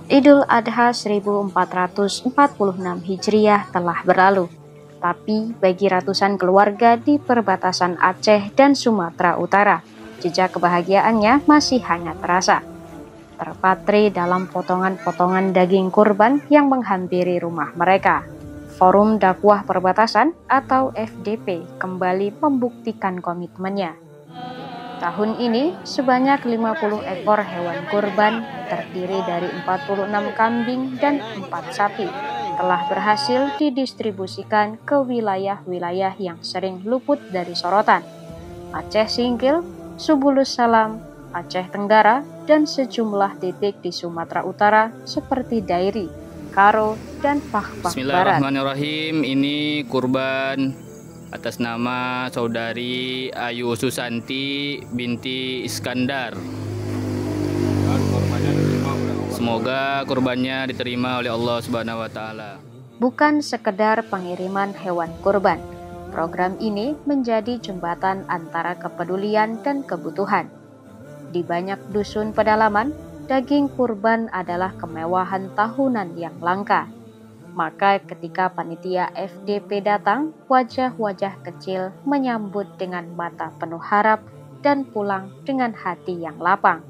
Idul Adha 1446 Hijriah telah berlalu, tapi bagi ratusan keluarga di perbatasan Aceh dan Sumatera Utara, jejak kebahagiaannya masih hangat terasa. Terpatri dalam potongan-potongan daging kurban yang menghampiri rumah mereka. Forum Dakwah Perbatasan atau FDP kembali membuktikan komitmennya. Tahun ini, sebanyak 50 ekor hewan kurban terdiri dari 46 kambing dan 4 sapi telah berhasil didistribusikan ke wilayah-wilayah yang sering luput dari sorotan. Aceh Singkil, Subulus Salam, Aceh Tenggara, dan sejumlah titik di Sumatera Utara seperti Dairi, Karo, dan Pahpah Barat. Bismillahirrahmanirrahim. Ini kurban atas nama saudari Ayu Susanti binti Iskandar. Semoga kurbannya diterima oleh Allah Subhanahu wa taala. Bukan sekedar pengiriman hewan kurban, program ini menjadi jembatan antara kepedulian dan kebutuhan. Di banyak dusun pedalaman, daging kurban adalah kemewahan tahunan yang langka. Maka ketika panitia FDP datang, wajah-wajah kecil menyambut dengan mata penuh harap dan pulang dengan hati yang lapang.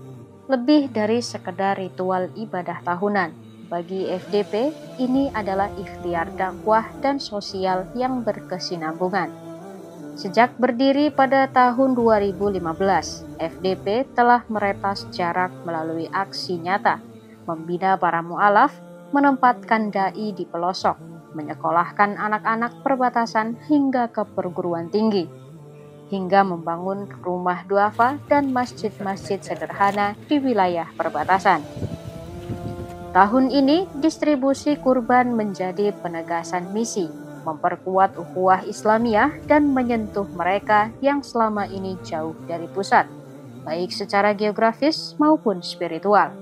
Lebih dari sekedar ritual ibadah tahunan, bagi FDP ini adalah ikhtiar dakwah dan sosial yang berkesinambungan. Sejak berdiri pada tahun 2015, FDP telah meretas jarak melalui aksi nyata, membina para mu'alaf, menempatkan dai di pelosok, menyekolahkan anak-anak perbatasan hingga ke perguruan tinggi, hingga membangun rumah duafa dan masjid-masjid sederhana di wilayah perbatasan. Tahun ini, distribusi kurban menjadi penegasan misi, memperkuat ukhuwah Islamiyah dan menyentuh mereka yang selama ini jauh dari pusat, baik secara geografis maupun spiritual.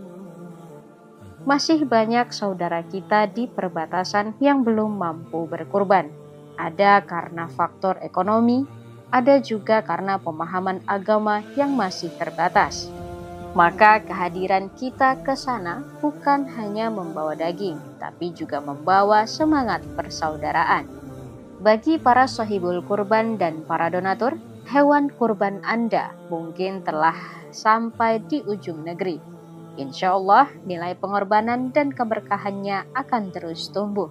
Masih banyak saudara kita di perbatasan yang belum mampu berkurban. Ada karena faktor ekonomi, ada juga karena pemahaman agama yang masih terbatas. Maka kehadiran kita ke sana bukan hanya membawa daging, tapi juga membawa semangat persaudaraan. Bagi para sahibul kurban dan para donatur, hewan kurban Anda mungkin telah sampai di ujung negeri. Insya Allah, nilai pengorbanan dan keberkahannya akan terus tumbuh,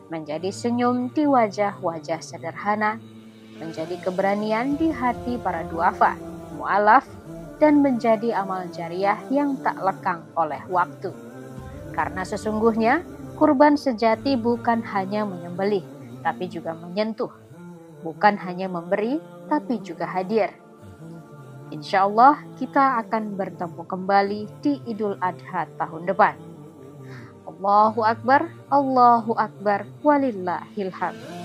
menjadi senyum di wajah-wajah sederhana, menjadi keberanian di hati para duafa, mu'alaf, dan menjadi amal jariah yang tak lekang oleh waktu. Karena sesungguhnya, kurban sejati bukan hanya menyembelih, tapi juga menyentuh. Bukan hanya memberi, tapi juga hadir. Insya Allah kita akan bertemu kembali di Idul Adha tahun depan. Allahu Akbar, walillahil hamd.